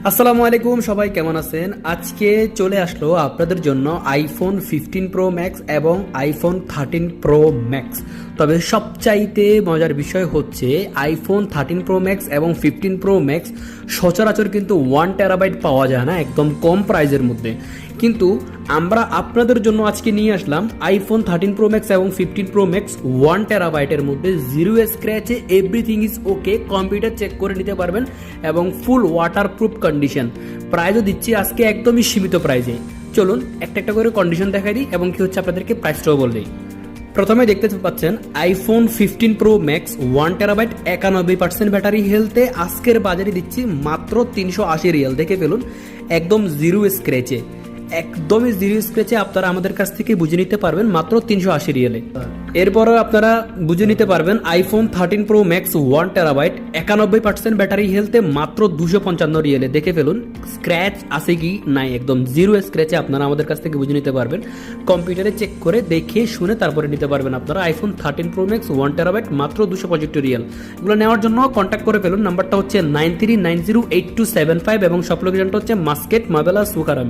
আসসালামু আলাইকুম, সবাই কেমন আছেন? আজকে চলে আসলো আপনাদের জন্য আইফোন 15 প্রো ম্যাক্স এবং আইফোন 13 প্রো ম্যাক্স। তবে সবচাইতে মজার বিষয় হচ্ছে আইফোন 13 প্রো ম্যাক্স এবং 15 প্রো ম্যাক্স সচরাচর কিন্তু 1 টেরাবাইট পাওয়া যায় না একদম কম প্রাইজের মধ্যে। কিন্তু আমরা আপনাদের জন্য আজকে নিয়ে আসলাম আইফোন 13 প্রো ম্যাক্স এবং 15 প্রো ম্যাক্স 1 টেরাবাইটের মধ্যে জিরো স্ক্র্যাচে everything is okay, computer check করে নিতে পারবেন এবং ফুল ওয়াটারপ্রুফ কন্ডিশন। প্রাইজও দিচ্ছি আজকে একদমই সীমিত প্রাইজে। চলুন একটা একটা করে কন্ডিশন দেখাই দিই এবং কি হচ্ছে আপনাদেরকে প্রাইসটাও বললেই। প্রথমে দেখতে পাচ্ছেন iPhone 15 pro max 1 terabyte 91% battery হেলথে আজকের বাজারে দিচ্ছি মাত্র 380 রিয়াল। দেখে ফেলুন একদম জিরো স্ক্র্যাচে, একদমই জিরো স্ক্র্যাচে আপনারা আমাদের কাছ থেকে বুঝে নিতে পারবেন মাত্র 380 রিয়ালে। এরপরও আপনারা বুঝে নিতে পারবেন iPhone 13 pro max 1 terabyte 91% battery হেলথে মাত্র 255 রিয়ালে। দেখে ফেলুন স্ক্র্যাচ আছে কি নাই, একদম জিরো স্ক্র্যাচে আপনারা আমাদের কাছ থেকে বুঝে নিতে পারবেন। কম্পিউটারে চেক করে দেখে শুনে তারপরে নিতে পারবেন আপনারা আইফোন 13 প্রো ম্যাক্স 1 টেরাবাইট মাত্র 265 রিয়াল। এগুলো নেওয়ার জন্য কন্ট্যাক্ট করে ফেলুন। নাম্বারটা হচ্ছে 93908275 এবং সব লোকেশনটা হচ্ছে মাস্কেট মাবেলা সুকারাম।